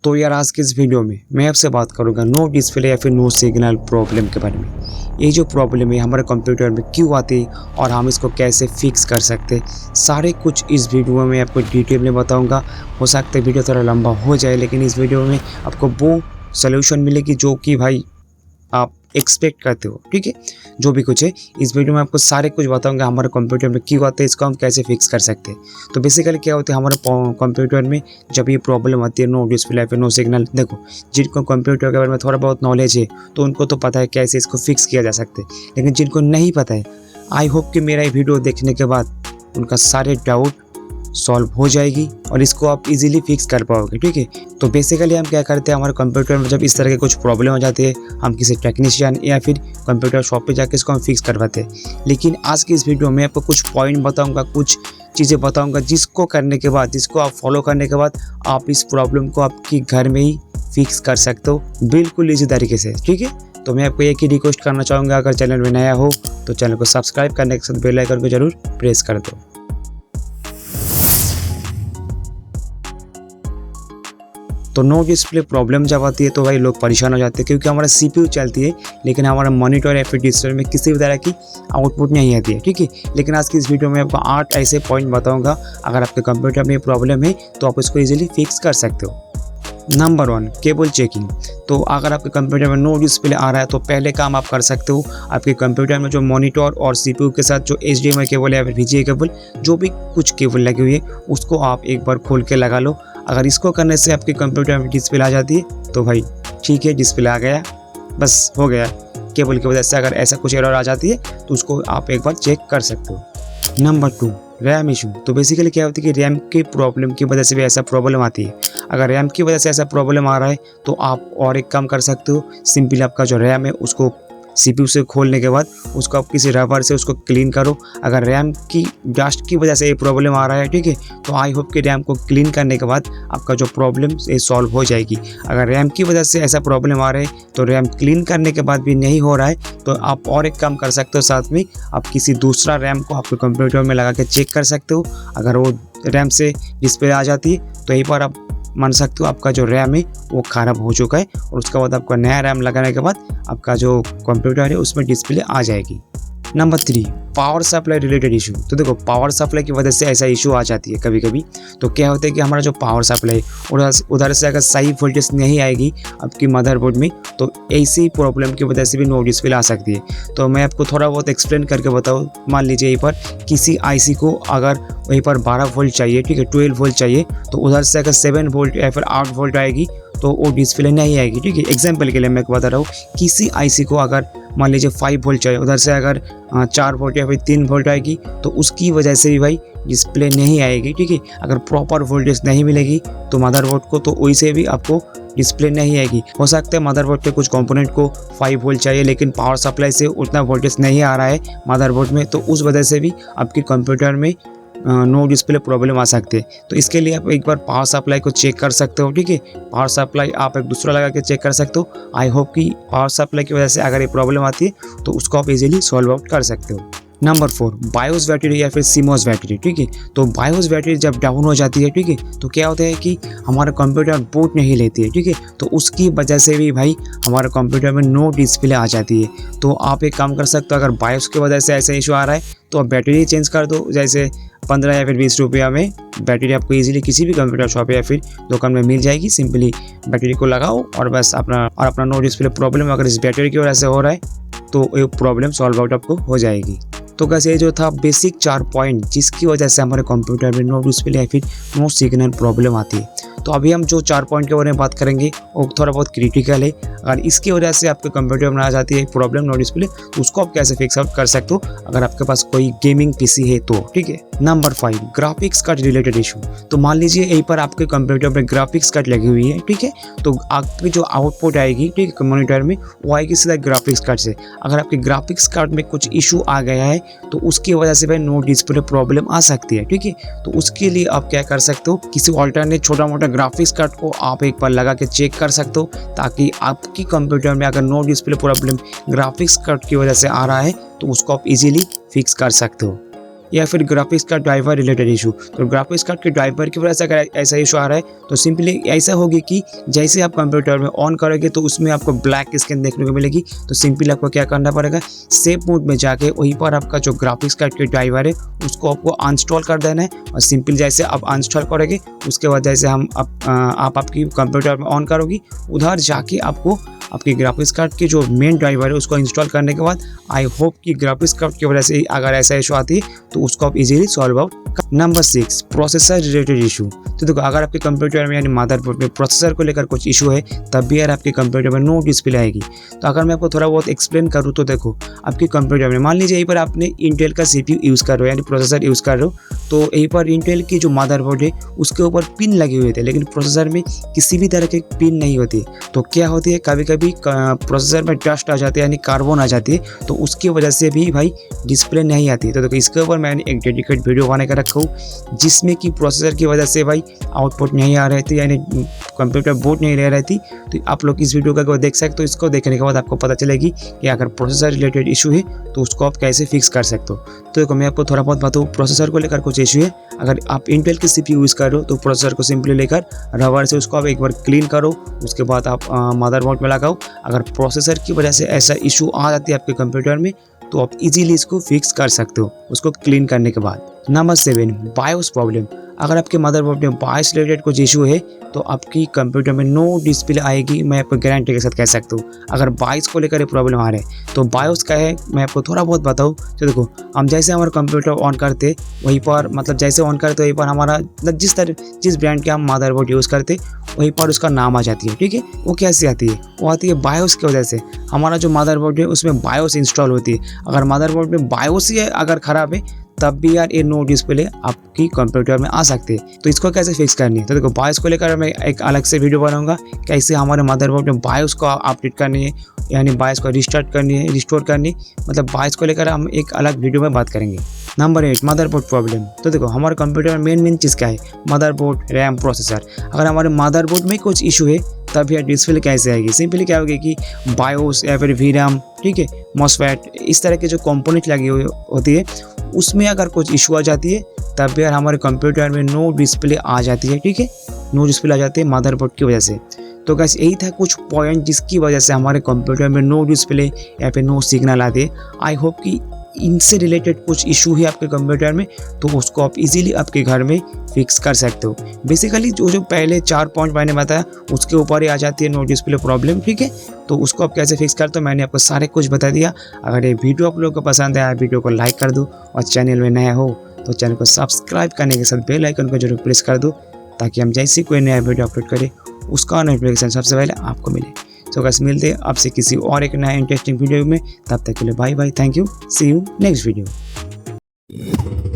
तो यार आज के इस वीडियो में मैं आपसे बात करूंगा नो डिस्प्ले या फिर नो सिग्नल प्रॉब्लम के बारे में। ये जो प्रॉब्लम है हमारे कंप्यूटर में क्यों आती है और हम इसको कैसे फिक्स कर सकते हैं, सारे कुछ इस वीडियो में आपको डिटेल में बताऊंगा। हो सकता है वीडियो थोड़ा लंबा हो जाए, लेकिन इस वीडियो में आपको वो सोल्यूशन मिलेगी जो कि भाई आप एक्सपेक्ट करते हो। ठीक है, जो भी कुछ है इस वीडियो में आपको सारे कुछ बताऊंगा हमारे कंप्यूटर में क्यों आते हैं, इसको हम कैसे फिक्स कर सकते हैं। तो बेसिकली क्या होता है हमारे कंप्यूटर में जब ये प्रॉब्लम आती है नो डिस्प्ले पे नो सिग्नल, देखो जिनको कंप्यूटर के बारे में थोड़ा बहुत नॉलेज है तो उनको तो पता है कैसे इसको फिक्स किया जा सकता है, लेकिन जिनको नहीं पता है आई होप कि मेरा ये वीडियो देखने के बाद उनका सारे डाउट सॉल्व हो जाएगी और इसको आप इजीली फिक्स कर पाओगे। ठीक है, तो बेसिकली हम क्या करते हैं हमारे कंप्यूटर में जब इस तरह के कुछ प्रॉब्लम हो जाती है हम किसी टेक्नीशियन या फिर कंप्यूटर शॉप पे जाके इसको हम फिक्स करवाते हैं। लेकिन आज की इस वीडियो में आपको कुछ पॉइंट बताऊंगा, कुछ चीज़ें बताऊंगा जिसको करने के बाद, जिसको आप फॉलो करने के बाद आप इस प्रॉब्लम को आपके घर में ही फिक्स कर सकते हो बिल्कुल इसी तरीके से। ठीक है, तो मैं आपको एक ही रिक्वेस्ट करना चाहूँगा, अगर चैनल में नया हो तो चैनल को सब्सक्राइब करने के साथ बेल आइकन को जरूर प्रेस कर दो। तो नो डिस्प्ले प्रॉब्लम जब आती है तो भाई लोग परेशान हो जाते हैं, क्योंकि हमारा CPU चलती है लेकिन हमारा मॉनिटर या फिर डिस्प्ले में किसी भी तरह की आउटपुट नहीं आती है। ठीक है, लेकिन आज की इस वीडियो में आपको 8 ऐसे पॉइंट बताऊंगा, अगर आपके कंप्यूटर में प्रॉब्लम है तो आप इसको इजीली फिक्स कर सकते हो। Number 1, cable checking. तो अगर आपके कंप्यूटर में नो डिस्प्ले आ रहा है तो पहले काम आप कर सकते हो, आपके कंप्यूटर में जो मॉनिटर और CPU के साथ जो HDMI केबल है या फिर VGA केबल, जो भी कुछ केबल लगी हुई है उसको आप एक बार खोल के लगा लो। अगर इसको करने से आपके कंप्यूटर में डिस्प्ले आ जाती है तो भाई ठीक है, डिस्प्ले आ गया, बस हो गया। केबल की वजह से अगर ऐसा कुछ एरर आ जाती है तो उसको आप एक बार चेक कर सकते हो। Number 2, RAM issue. तो बेसिकली क्या होती है कि रैम की प्रॉब्लम की वजह से भी ऐसा प्रॉब्लम आती है। अगर रैम की वजह से ऐसा प्रॉब्लम आ रहा है तो आप और एक काम कर सकते हो, सिंपली आपका जो रैम है उसको CPU से खोलने के बाद उसको आप किसी रबर से उसको क्लीन करो। अगर रैम की डस्ट की वजह से ये प्रॉब्लम आ रहा है, ठीक है, तो आई होप कि रैम को क्लीन करने के बाद आपका जो प्रॉब्लम ये सॉल्व हो जाएगी। अगर रैम की वजह से ऐसा प्रॉब्लम आ रहा है तो रैम क्लीन करने के बाद भी नहीं हो रहा है तो आप और एक काम कर सकते हो, साथ में आप किसी दूसरा रैम को आपके कंप्यूटर में लगा के चेक कर सकते हो। अगर वो रैम से डिस्प्ले आ जाती है तो एक बार आप मान सकते हो आपका जो रैम है वो ख़राब हो चुका है, और उसके बाद आपका नया रैम लगाने के बाद आपका जो कंप्यूटर है उसमें डिस्प्ले आ जाएगी। Number 3, power supply related issue. तो देखो पावर सप्लाई की वजह से ऐसा इशू आ जाती है कभी कभी। तो क्या होता है कि हमारा जो पावर सप्लाई उधर से अगर सही वोल्टेज नहीं आएगी आपकी मदरबोर्ड में तो ऐसी प्रॉब्लम की वजह से भी नो डिस्प्ले आ सकती है। तो मैं आपको थोड़ा बहुत एक्सप्लेन करके बताऊँ। मान लीजिए यहीं पर किसी IC को अगर वहीं पर 12 वोल्ट चाहिए, ठीक है, 12 वोल्ट चाहिए, तो उधर से अगर 7 वोल्ट या फिर 8 वोल्ट आएगी तो वो डिस्प्ले नहीं आएगी। ठीक है, एग्जाम्पल के लिए मैं बता रहा हूँ, किसी IC को अगर मान लीजिए 5 वोल्ट चाहिए, उधर से अगर 4 वोल्ट या फिर 3 वोल्ट आएगी तो उसकी वजह से भी भाई डिस्प्ले नहीं आएगी। ठीक है, अगर प्रॉपर वोल्टेज नहीं मिलेगी तो मदरबोर्ड को तो वैसे भी आपको डिस्प्ले नहीं आएगी। हो सकता है मदरबोर्ड के कुछ कंपोनेंट को 5 वोल्ट चाहिए लेकिन पावर सप्लाई से उतना वोल्टेज नहीं आ रहा है मदरबोर्ड में, तो उस वजह से भी आपके कंप्यूटर में नो डिस्प्ले प्रॉब्लम आ सकती है। तो इसके लिए आप एक बार पावर सप्लाई को चेक कर सकते हो। ठीक है, पावर सप्लाई आप एक दूसरा लगा के चेक कर सकते हो। आई होप कि पावर सप्लाई की वजह से अगर ये प्रॉब्लम आती है तो उसको आप इजीली सॉल्व आउट कर सकते हो। नंबर 4, बायोस बैटरी या फिर CMOS बैटरी। ठीक है, तो बायोस बैटरी जब डाउन हो जाती है, ठीक है, तो क्या होता है कि हमारा कंप्यूटर बूट नहीं लेती है। ठीक है, तो उसकी वजह से भी भाई हमारे कंप्यूटर में नो डिस्प्ले आ जाती है। तो आप एक काम कर सकते हो, अगर बायोस की वजह से ऐसा इशू आ रहा है तो आप बैटरी चेंज कर दो। जैसे 15 या फिर 20 रुपया में बैटरी आपको इजीली किसी भी कंप्यूटर शॉप या फिर दुकान में मिल जाएगी। सिंपली बैटरी को लगाओ और बस अपना नो डिस्प्ले प्रॉब्लम अगर इस बैटरी की वजह से हो रहा है तो ये प्रॉब्लम सॉल्व आउट आपको हो जाएगी। तो कैसे ये जो था बेसिक 4 पॉइंट जिसकी वजह से हमारे कंप्यूटर में नो डिस्प्ले या फिर नो सिग्नल प्रॉब्लम आती है। तो अभी हम जो 4 पॉइंट के बारे में बात करेंगे वो थोड़ा बहुत क्रिटिकल है। अगर इसकी वजह से आपके कंप्यूटर में आ जाती है प्रॉब्लम नो डिस्प्ले तो उसको आप कैसे फिक्स आउट कर सकते हो अगर आपके पास कोई गेमिंग PC है तो। ठीक है, number 5, graphics card related issue. तो मान लीजिए यहीं पर आपके कंप्यूटर में ग्राफिक्स कार्ड लगी हुई है, ठीक है, तो आपकी जो आउटपुट आएगी, ठीक है, मॉनिटर में वो आएगी सीधा ग्राफिक्स कार्ड से। अगर आपके ग्राफिक्स कार्ड में कुछ इशू आ गया है तो उसकी वजह से भाई नो डिस्प्ले प्रॉब्लम आ सकती है। ठीक है, तो उसके लिए आप क्या कर सकते हो, किसी ऑल्टरनेट छोटा मोटा ग्राफिक्स कार्ड को आप एक बार लगा के चेक कर सकते हो, ताकि आपकी कंप्यूटर में अगर no display problem graphics card की वजह से आ रहा है तो उसको आप इजीली फिक्स कर सकते हो। या फिर graphics card driver related issue. तो ग्राफिक्स कार्ड के ड्राइवर की वजह से अगर ऐसा इशू आ रहा है तो सिंपली ऐसा होगी कि जैसे आप कंप्यूटर में ऑन करोगे तो उसमें आपको ब्लैक स्क्रीन देखने को मिलेगी। तो सिंपली आपको क्या करना पड़ेगा, सेव मोड में जाके वहीं पर आपका जो ग्राफिक्स कार्ड के ड्राइवर है उसको आपको अनइंस्टॉल कर देना है। और सिंपल जैसे आप अनइंस्टॉल करोगे उसके बाद जैसे आप आपकी कंप्यूटर में ऑन करोगी, उधर जाके आपको आपके ग्राफिक्स कार्ड के जो मेन ड्राइवर है उसको इंस्टॉल करने के बाद आई होप कि ग्राफिक्स कार्ड की वजह से अगर ऐसा इशू आती है तो उसको आप easily solve out. Number 6, processor related issue. तो देखो अगर आपके कंप्यूटर में यानी मदरबोर्ड में प्रोसेसर को लेकर कुछ इशू है तब भी यार आपके कंप्यूटर में नो डिस्प्ले आएगी। तो अगर मैं आपको थोड़ा बहुत एक्सप्लेन करूँ तो देखो आपके कंप्यूटर में मान लीजिए यहीं पर आपने इंटेल का CPU यूज़ कर रहे हो यानी प्रोसेसर यूज़ कर रहे हो, तो यहीं पर इंटेल की जो मदरबोर्ड है उसके ऊपर पिन लगे हुए थे, लेकिन प्रोसेसर में किसी भी तरह की पिन नहीं होती। तो क्या होती है, कभी कभी प्रोसेसर में डस्ट आ जाती है यानी कार्बन आ जाती है, तो उसकी वजह से भी भाई डिस्प्ले नहीं आती है। तो देखो इसके ऊपर मैंने एक डेडिकेट वीडियो बना कर रखा हूँ जिसमें कि प्रोसेसर की वजह से भाई आउटपुट नहीं आ रही थी यानी कंप्यूटर बूट नहीं रह रही थी। तो आप लोग इस वीडियो का देख सकते हो। इसको देखने के बाद आपको पता चलेगी कि अगर प्रोसेसर रिलेटेड इशू है तो उसको आप कैसे फिक्स कर सकते हो। तो देखो मैं आपको थोड़ा बहुत बताऊँ, प्रोसेसर को लेकर कुछ इशू है। अगर आप इंटेल की CPU यूज़ कर रहे हो तो प्रोसेसर को सिंपली लेकर रबर से उसको आप एक बार क्लीन करो, उसके बाद आप मदरबोर्ड में लगाओ। अगर प्रोसेसर की वजह से ऐसा इशू आ जाती है आपके कंप्यूटर में तो आप इजीली इसको फिक्स कर सकते हो उसको क्लीन करने के बाद। Number 7, BIOS problem. अगर आपके मदरबोर्ड में बायोस रिलेटेड कुछ इशू है तो आपकी कंप्यूटर में नो डिस्प्ले आएगी, मैं आपको गारंटी के साथ कह सकता हूँ। अगर बायोस को लेकर प्रॉब्लम आ रहा है तो बायोस का है मैं आपको थोड़ा बहुत बताऊँ। तो देखो हम जैसे हमारा कंप्यूटर ऑन करते वहीं पर मतलब जैसे ऑन करते वहीं पर हमारा जिस ब्रांड के हम मदरबोर्ड यूज़ करते वहीं पर उसका नाम आ जाती है, ठीक है। वो कैसे आती है, वो आती है बायोस की वजह से। हमारा जो मदरबोर्ड है उसमें बायोस इंस्टॉल होती है। अगर मदरबोर्ड में बायोस ही अगर ख़राब है तब भी यार ये नो डिस्प्ले आपकी कंप्यूटर में आ सकती है। तो इसको कैसे फिक्स करनी है, तो देखो बायोस को लेकर मैं एक अलग से वीडियो बनाऊंगा कैसे हमारे मदरबोर्ड में बायोस को अपडेट करनी है यानी बायोस को रिस्टार्ट करनी है, रिस्टोर करनी है, मतलब बायोस को लेकर हम एक अलग वीडियो में बात करेंगे। Number 8, motherboard problem. तो देखो हमारे कंप्यूटर में मेन चीज़ क्या है, मदरबोर्ड, रैम, प्रोसेसर। अगर हमारे मदरबोर्ड में कुछ इशू है तब यार डिस्प्ले कैसे आएगी। सिंपली क्या होगी कि बायोस या फिर VRAM, ठीक है, मॉसफेट, इस तरह के जो कंपोनेंट लगी हुई होती है उसमें अगर कुछ इशू आ जाती है तब यार हमारे कंप्यूटर में नो डिस्प्ले आ जाती है, ठीक है, नो डिस्प्ले आ जाती है मदरबोर्ड की वजह से। तो गाइस यही था कुछ पॉइंट जिसकी वजह से हमारे कंप्यूटर में नो डिस्प्ले या फिर नो सिग्नल आते हैं। आई होप कि इनसे रिलेटेड कुछ इशू है आपके कंप्यूटर में तो उसको आप इजीली आपके घर में फिक्स कर सकते हो। बेसिकली जो पहले 4 पॉइंट मैंने बताया उसके ऊपर ही आ जाती है नो डिस्प्ले प्रॉब्लम, ठीक है। तो उसको आप कैसे फिक्स करते हो मैंने आपको सारे कुछ बता दिया। अगर ये वीडियो आप लोगों को पसंद आया वीडियो को लाइक कर दो और चैनल में नया हो तो चैनल को सब्सक्राइब करने के साथ बेल आइकन को जरूर प्रेस कर दो ताकि हम जैसे कोई नया वीडियो अपलोड करें उसका नोटिफिकेशन सबसे पहले आपको मिले। तो गाइस मिलते हैं आपसे किसी और एक नया इंटरेस्टिंग वीडियो में, तब तक के लिए bye bye, thank you, see you next video.